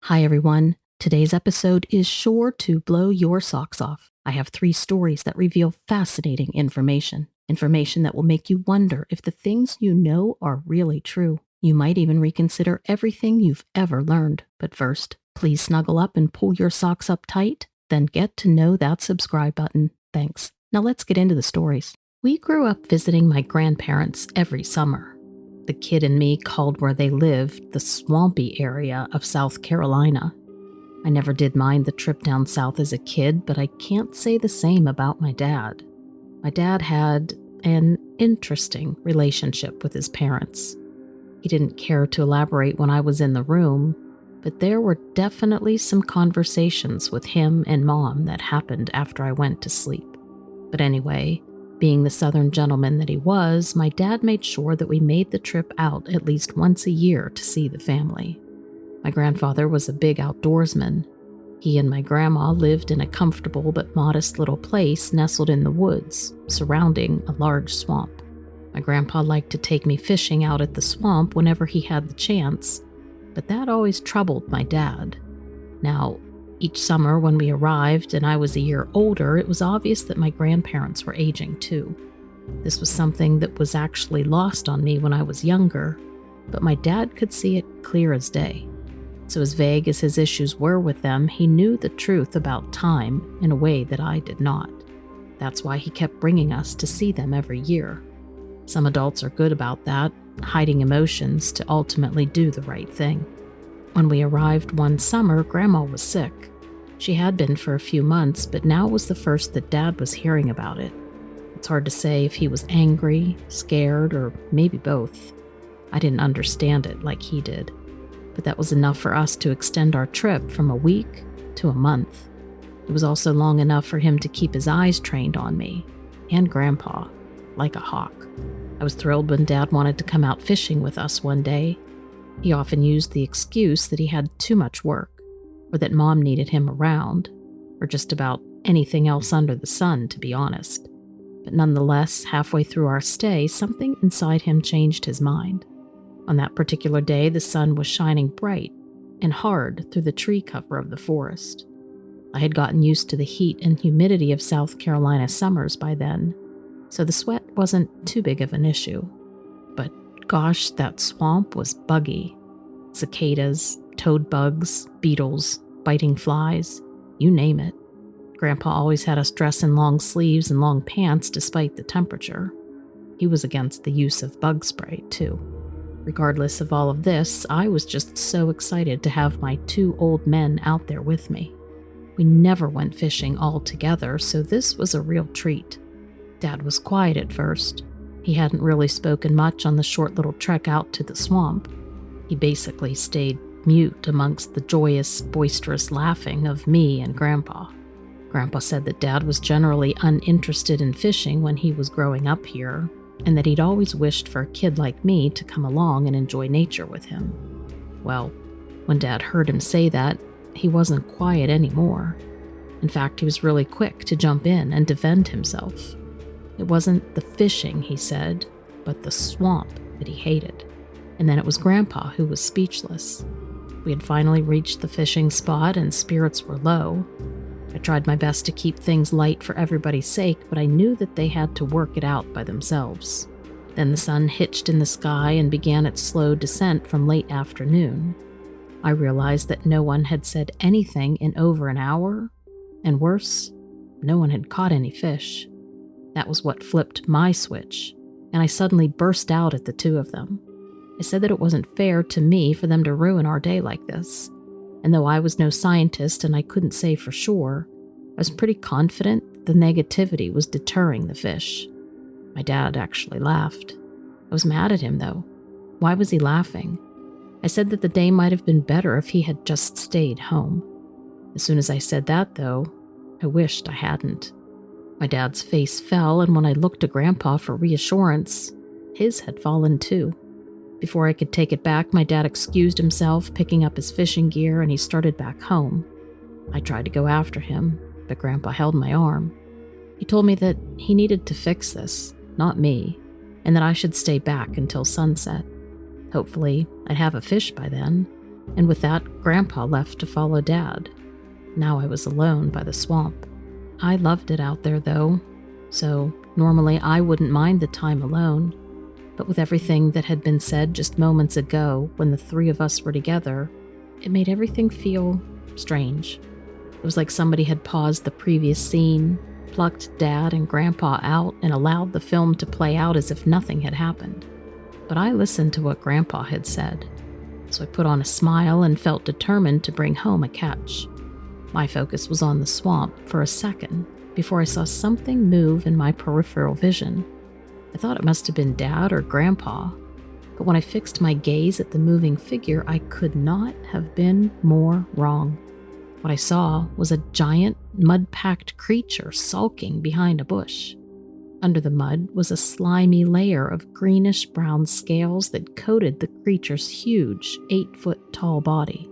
Hi everyone. Today's episode is sure to blow your socks off. I have 3 stories that reveal fascinating information that will make you wonder if the things you know are really true. You might even reconsider everything you've ever learned. But first, please snuggle up and pull your socks up tight, then get to know that subscribe button. Thanks. Now let's get into the stories. We grew up visiting my grandparents every summer. The kid in me called where they lived the swampy area of South Carolina. I never did mind the trip down south as a kid, but I can't say the same about my dad. My dad had an interesting relationship with his parents. He didn't care to elaborate when I was in the room, but there were definitely some conversations with him and Mom that happened after I went to sleep. But anyway, being the Southern gentleman that he was, my dad made sure that we made the trip out at least once a year to see the family. My grandfather was a big outdoorsman. He and my grandma lived in a comfortable but modest little place nestled in the woods, surrounding a large swamp. My grandpa liked to take me fishing out at the swamp whenever he had the chance, but that always troubled my dad. Now, each summer when we arrived and I was a year older, it was obvious that my grandparents were aging too. This was something that was actually lost on me when I was younger, but my dad could see it clear as day. So as vague as his issues were with them, he knew the truth about time in a way that I did not. That's why he kept bringing us to see them every year. Some adults are good about that, hiding emotions to ultimately do the right thing. When we arrived one summer, Grandma was sick. She had been for a few months, but now was the first that Dad was hearing about it. It's hard to say if he was angry, scared, or maybe both. I didn't understand it like he did, but that was enough for us to extend our trip from a week to a month. It was also long enough for him to keep his eyes trained on me and Grandpa, like a hawk. I was thrilled when Dad wanted to come out fishing with us one day. He often used the excuse that he had too much work, or that Mom needed him around, or just about anything else under the sun, to be honest. But nonetheless, halfway through our stay, something inside him changed his mind. On that particular day, the sun was shining bright and hard through the tree cover of the forest. I had gotten used to the heat and humidity of South Carolina summers by then, so the sweat wasn't too big of an issue. But gosh, that swamp was buggy. Cicadas, toad bugs, beetles, biting flies, you name it. Grandpa always had us dress in long sleeves and long pants despite the temperature. He was against the use of bug spray, too. Regardless of all of this, I was just so excited to have my 2 old men out there with me. We never went fishing all together, so this was a real treat. Dad was quiet at first. He hadn't really spoken much on the short little trek out to the swamp. He basically stayed mute amongst the joyous, boisterous laughing of me and Grandpa. Grandpa said that Dad was generally uninterested in fishing when he was growing up here, and that he'd always wished for a kid like me to come along and enjoy nature with him. Well, when Dad heard him say that, he wasn't quiet anymore. In fact, he was really quick to jump in and defend himself. It wasn't the fishing, he said, but the swamp that he hated. And then it was Grandpa who was speechless. We had finally reached the fishing spot and spirits were low. I tried my best to keep things light for everybody's sake, but I knew that they had to work it out by themselves. Then the sun hitched in the sky and began its slow descent from late afternoon. I realized that no one had said anything in over an hour, and worse, no one had caught any fish. That was what flipped my switch, and I suddenly burst out at the 2 of them. I said that it wasn't fair to me for them to ruin our day like this. And though I was no scientist and I couldn't say for sure, I was pretty confident the negativity was deterring the fish. My dad actually laughed. I was mad at him, though. Why was he laughing? I said that the day might have been better if he had just stayed home. As soon as I said that, though, I wished I hadn't. My dad's face fell, and when I looked to Grandpa for reassurance, his had fallen too. Before I could take it back, my dad excused himself, picking up his fishing gear, and he started back home. I tried to go after him, but Grandpa held my arm. He told me that he needed to fix this, not me, and that I should stay back until sunset. Hopefully, I'd have a fish by then. And with that, Grandpa left to follow Dad. Now I was alone by the swamp. I loved it out there, though, so normally I wouldn't mind the time alone. But with everything that had been said just moments ago when the three of us were together, it made everything feel strange. It was like somebody had paused the previous scene, plucked Dad and Grandpa out, and allowed the film to play out as if nothing had happened. But I listened to what Grandpa had said, so I put on a smile and felt determined to bring home a catch. My focus was on the swamp for a second before I saw something move in my peripheral vision. I thought it must have been Dad or Grandpa, but when I fixed my gaze at the moving figure, I could not have been more wrong. What I saw was a giant, mud-packed creature sulking behind a bush. Under the mud was a slimy layer of greenish-brown scales that coated the creature's huge, 8-foot-tall body.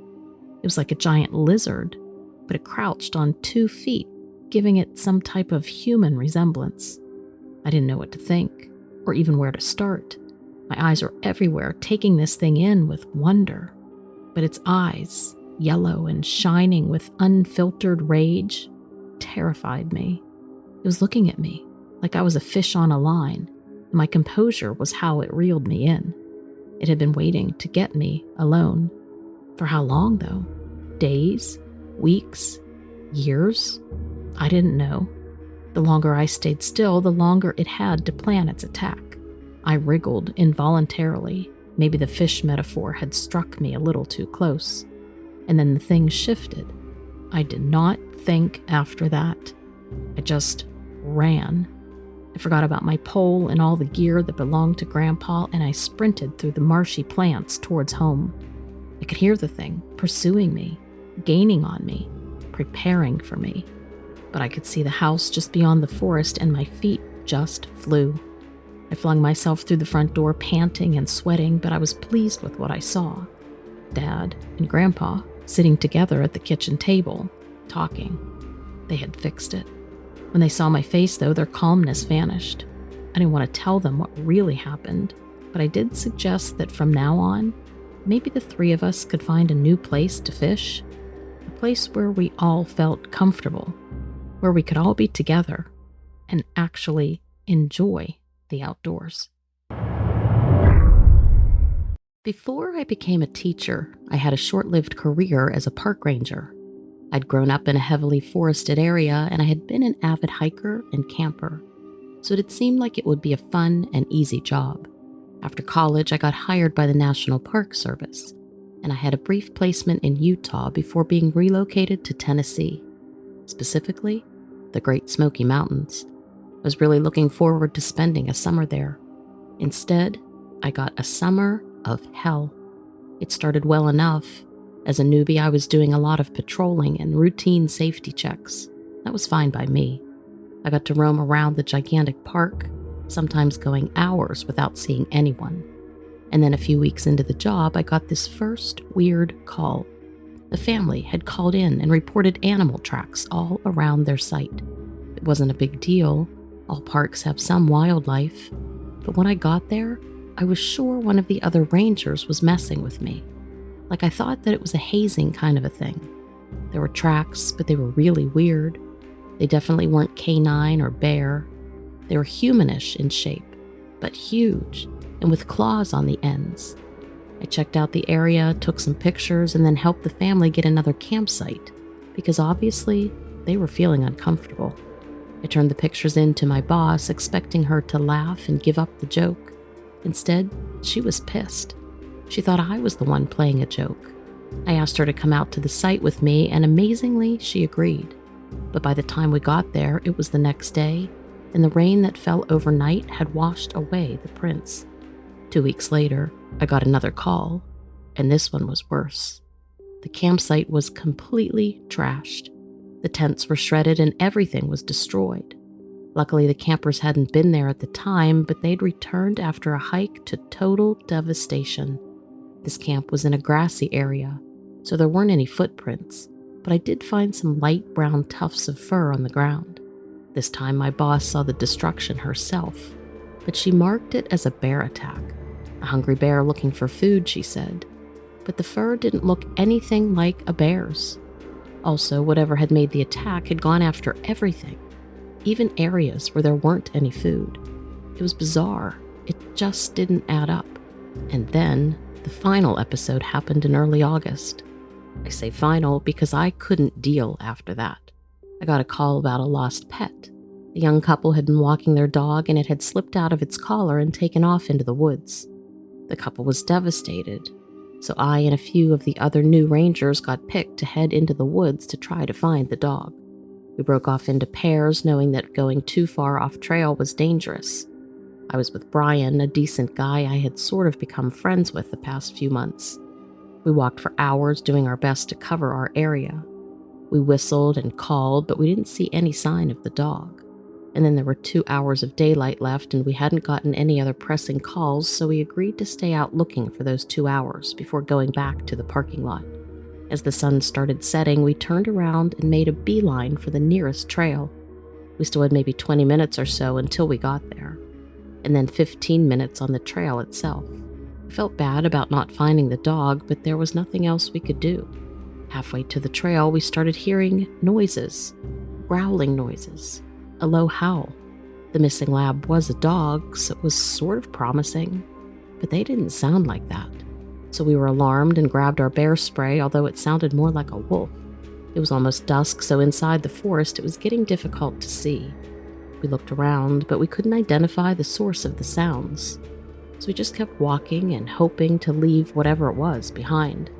It was like a giant lizard, but it crouched on 2 feet, giving it some type of human resemblance. I didn't know what to think, or even where to start. My eyes were everywhere, taking this thing in with wonder. But its eyes, yellow and shining with unfiltered rage, terrified me. It was looking at me like I was a fish on a line, and my composure was how it reeled me in. It had been waiting to get me alone. For how long, though? Days? Weeks? Years? I didn't know. The longer I stayed still, the longer it had to plan its attack. I wriggled involuntarily. Maybe the fish metaphor had struck me a little too close. And then the thing shifted. I did not think after that. I just ran. I forgot about my pole and all the gear that belonged to Grandpa, and I sprinted through the marshy plants towards home. I could hear the thing pursuing me, gaining on me, preparing for me. But I could see the house just beyond the forest, and my feet just flew. I flung myself through the front door, panting and sweating, but I was pleased with what I saw. Dad and Grandpa sitting together at the kitchen table, talking. They had fixed it. When they saw my face, though, their calmness vanished. I didn't want to tell them what really happened, but I did suggest that from now on, maybe the three of us could find a new place to fish, a place where we all felt comfortable, where we could all be together and actually enjoy the outdoors. Before I became a teacher, I had a short-lived career as a park ranger. I'd grown up in a heavily forested area, and I had been an avid hiker and camper, so it had seemed like it would be a fun and easy job. After college, I got hired by the National Park Service, and I had a brief placement in Utah before being relocated to Tennessee, specifically the Great Smoky Mountains. I was really looking forward to spending a summer there. Instead, I got a summer of hell. It started well enough. As a newbie, I was doing a lot of patrolling and routine safety checks. That was fine by me. I got to roam around the gigantic park, sometimes going hours without seeing anyone. And then a few weeks into the job, I got this first weird call. The family had called in and reported animal tracks all around their site. It wasn't a big deal. All parks have some wildlife. But when I got there, I was sure one of the other rangers was messing with me. Like I thought that it was a hazing kind of a thing. There were tracks, but they were really weird. They definitely weren't canine or bear. They were humanish in shape, but huge, and with claws on the ends. I checked out the area, took some pictures, and then helped the family get another campsite, because obviously they were feeling uncomfortable. I turned the pictures in to my boss, expecting her to laugh and give up the joke. Instead, she was pissed. She thought I was the one playing a joke. I asked her to come out to the site with me, and amazingly, she agreed. But by the time we got there, it was the next day, and the rain that fell overnight had washed away the prints. 2 weeks later, I got another call, and this one was worse. The campsite was completely trashed. The tents were shredded and everything was destroyed. Luckily, the campers hadn't been there at the time, but they'd returned after a hike to total devastation. This camp was in a grassy area, so there weren't any footprints, but I did find some light brown tufts of fur on the ground. This time, my boss saw the destruction herself, but she marked it as a bear attack. A hungry bear looking for food, she said. but the fur didn't look anything like a bear's. Also, whatever had made the attack had gone after everything, even areas where there weren't any food. It was bizarre. It just didn't add up. And then, the final episode happened in early August. I say final because I couldn't deal after that. I got a call about a lost pet. The young couple had been walking their dog and it had slipped out of its collar and taken off into the woods. The couple was devastated, so I and a few of the other new rangers got picked to head into the woods to try to find the dog. We broke off into pairs, knowing that going too far off trail was dangerous. I was with Brian, a decent guy I had sort of become friends with the past few months. We walked for hours, doing our best to cover our area. We whistled and called, but we didn't see any sign of the dog. And then there were 2 hours of daylight left, and we hadn't gotten any other pressing calls, so we agreed to stay out looking for those 2 hours before going back to the parking lot. As the sun started setting, we turned around and made a beeline for the nearest trail. We still had maybe 20 minutes or so until we got there, and then 15 minutes on the trail itself. I felt bad about not finding the dog, but there was nothing else we could do. Halfway to the trail, we started hearing noises, growling noises, a low howl. The missing lab was a dog, so it was sort of promising, but they didn't sound like that. So we were alarmed and grabbed our bear spray, although it sounded more like a wolf. It was almost dusk, so inside the forest it was getting difficult to see. We looked around, but we couldn't identify the source of the sounds. So we just kept walking and hoping to leave whatever it was behind.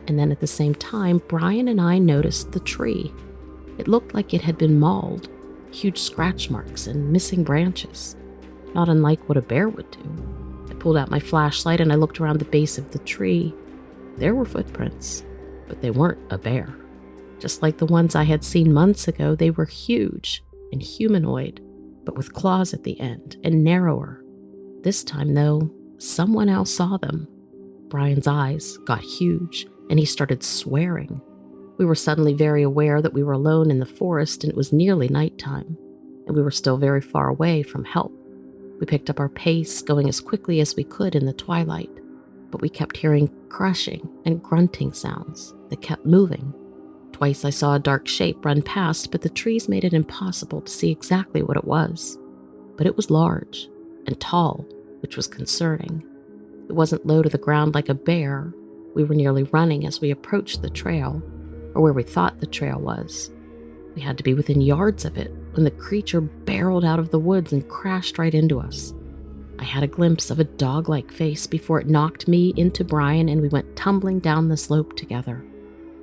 And then at the same time, Brian and I noticed the tree. It looked like it had been mauled, huge scratch marks and missing branches, not unlike what a bear would do. I pulled out my flashlight and I looked around the base of the tree. There were footprints, but they weren't a bear. Just like the ones I had seen months ago, they were huge and humanoid, but with claws at the end and narrower. This time, though, someone else saw them. Brian's eyes got huge, and he started swearing. We were suddenly very aware that we were alone in the forest, and it was nearly nighttime, and we were still very far away from help. We picked up our pace, going as quickly as we could in the twilight, but we kept hearing crushing and grunting sounds that kept moving. Twice I saw a dark shape run past, but the trees made it impossible to see exactly what it was. But it was large and tall, which was concerning. It wasn't low to the ground like a bear. We were nearly running as we approached the trail, or where we thought the trail was. We had to be within yards of it when the creature barreled out of the woods and crashed right into us. I had a glimpse of a dog-like face before it knocked me into Brian, and we went tumbling down the slope together.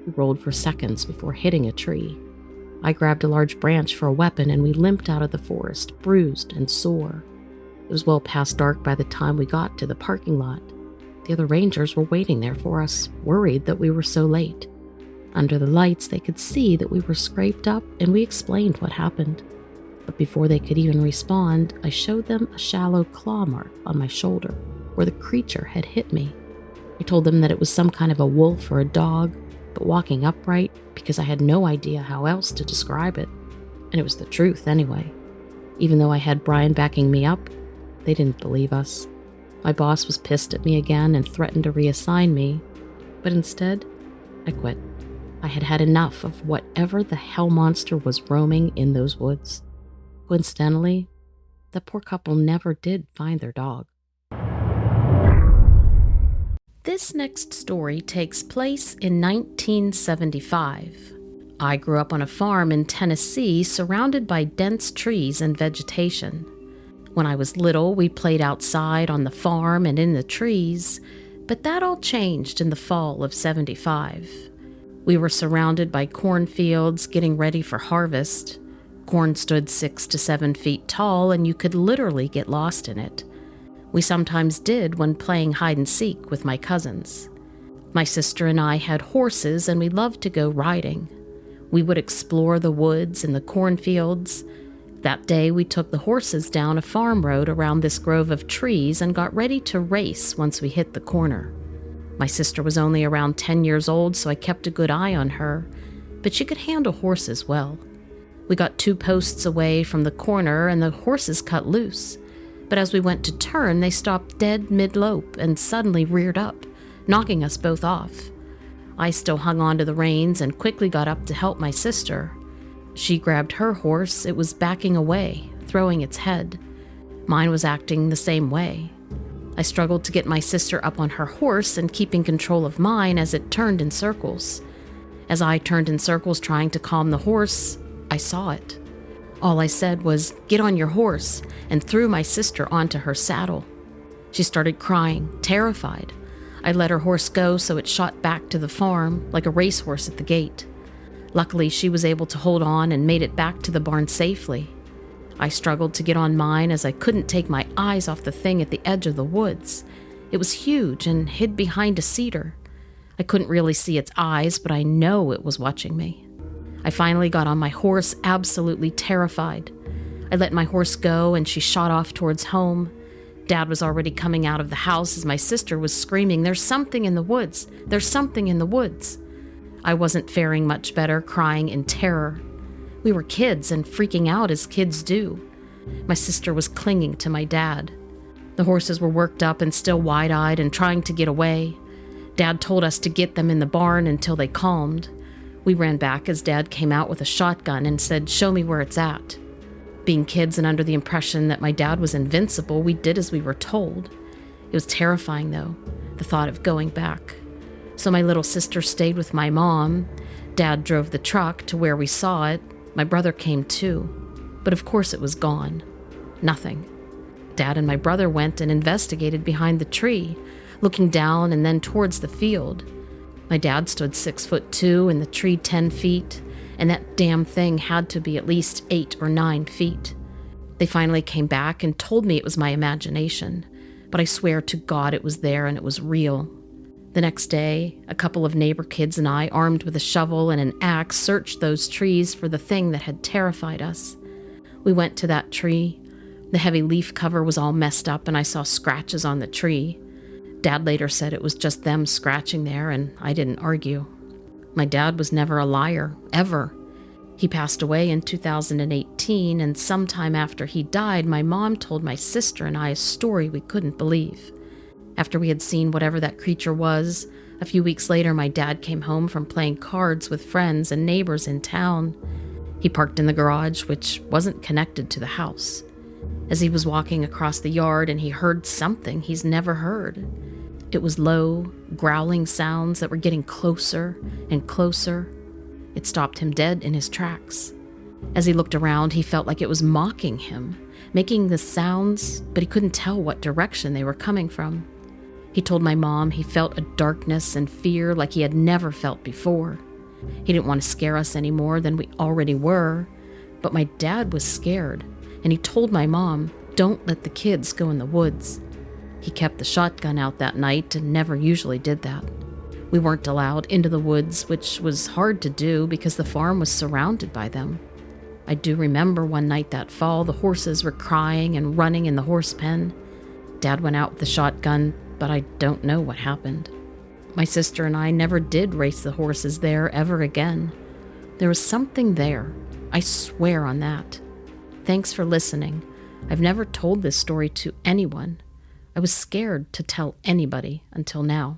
We rolled for seconds before hitting a tree. I grabbed a large branch for a weapon, and we limped out of the forest, bruised and sore. It was well past dark by the time we got to the parking lot. The other rangers were waiting there for us, worried that we were so late. Under the lights, they could see that we were scraped up, and we explained what happened. But before they could even respond, I showed them a shallow claw mark on my shoulder where the creature had hit me. I told them that it was some kind of a wolf or a dog, but walking upright because I had no idea how else to describe it. And it was the truth anyway. Even though I had Brian backing me up, they didn't believe us. My boss was pissed at me again and threatened to reassign me, but instead, I quit. I had had enough of whatever the hell monster was roaming in those woods. Coincidentally, the poor couple never did find their dog. This next story takes place in 1975. I grew up on a farm in Tennessee surrounded by dense trees and vegetation. When I was little, we played outside on the farm and in the trees, but that all changed in the fall of '75. We were surrounded by cornfields getting ready for harvest. Corn stood 6 to 7 feet tall, and you could literally get lost in it. We sometimes did when playing hide and seek with my cousins. My sister and I had horses, and we loved to go riding. We would explore the woods and the cornfields. That day, we took the horses down a farm road around this grove of trees and got ready to race once we hit the corner. My sister was only around 10 years old, so I kept a good eye on her, but she could handle horses well. We got 2 posts away from the corner, and the horses cut loose. But as we went to turn, they stopped dead mid-lope and suddenly reared up, knocking us both off. I still hung on to the reins and quickly got up to help my sister. She grabbed her horse. It was backing away, throwing its head. Mine was acting the same way. I struggled to get my sister up on her horse and keeping control of mine as it turned in circles. As I turned in circles trying to calm the horse, I saw it. All I said was, "Get on your horse," and threw my sister onto her saddle. She started crying, terrified. I let her horse go so it shot back to the farm like a racehorse at the gate. Luckily, she was able to hold on and made it back to the barn safely. I struggled to get on mine as I couldn't take my eyes off the thing at the edge of the woods. It was huge and hid behind a cedar. I couldn't really see its eyes, but I know it was watching me. I finally got on my horse, absolutely terrified. I let my horse go and she shot off towards home. Dad was already coming out of the house as my sister was screaming, "There's something in the woods! There's something in the woods!" I wasn't faring much better, crying in terror. We were kids and freaking out as kids do. My sister was clinging to my dad. The horses were worked up and still wide-eyed and trying to get away. Dad told us to get them in the barn until they calmed. We ran back as Dad came out with a shotgun and said, "Show me where it's at." Being kids and under the impression that my dad was invincible, we did as we were told. It was terrifying, though, the thought of going back. So my little sister stayed with my mom. Dad drove the truck to where we saw it. My brother came too. But of course it was gone. Nothing. Dad and my brother went and investigated behind the tree, looking down and then towards the field. My dad stood 6'2" and the tree 10 feet, and that damn thing had to be at least 8 or 9 feet. They finally came back and told me it was my imagination, but I swear to God it was there and it was real. The next day, a couple of neighbor kids and I, armed with a shovel and an axe, searched those trees for the thing that had terrified us. We went to that tree. The heavy leaf cover was all messed up and I saw scratches on the tree. Dad later said it was just them scratching there, and I didn't argue. My dad was never a liar, ever. He passed away in 2018, and sometime after he died, my mom told my sister and I a story we couldn't believe. After we had seen whatever that creature was, a few weeks later my dad came home from playing cards with friends and neighbors in town. He parked in the garage, which wasn't connected to the house. As he was walking across the yard and he heard something he's never heard. It was low, growling sounds that were getting closer and closer. It stopped him dead in his tracks. As he looked around, he felt like it was mocking him, making the sounds, but he couldn't tell what direction they were coming from. He told my mom he felt a darkness and fear like he had never felt before. He didn't want to scare us any more than we already were, but my dad was scared, and he told my mom, "Don't let the kids go in the woods." He kept the shotgun out that night and never usually did that. We weren't allowed into the woods, which was hard to do because the farm was surrounded by them. I do remember one night that fall, the horses were crying and running in the horse pen. Dad went out with the shotgun, but I don't know what happened. My sister and I never did race the horses there ever again. There was something there. I swear on that. Thanks for listening. I've never told this story to anyone. I was scared to tell anybody until now.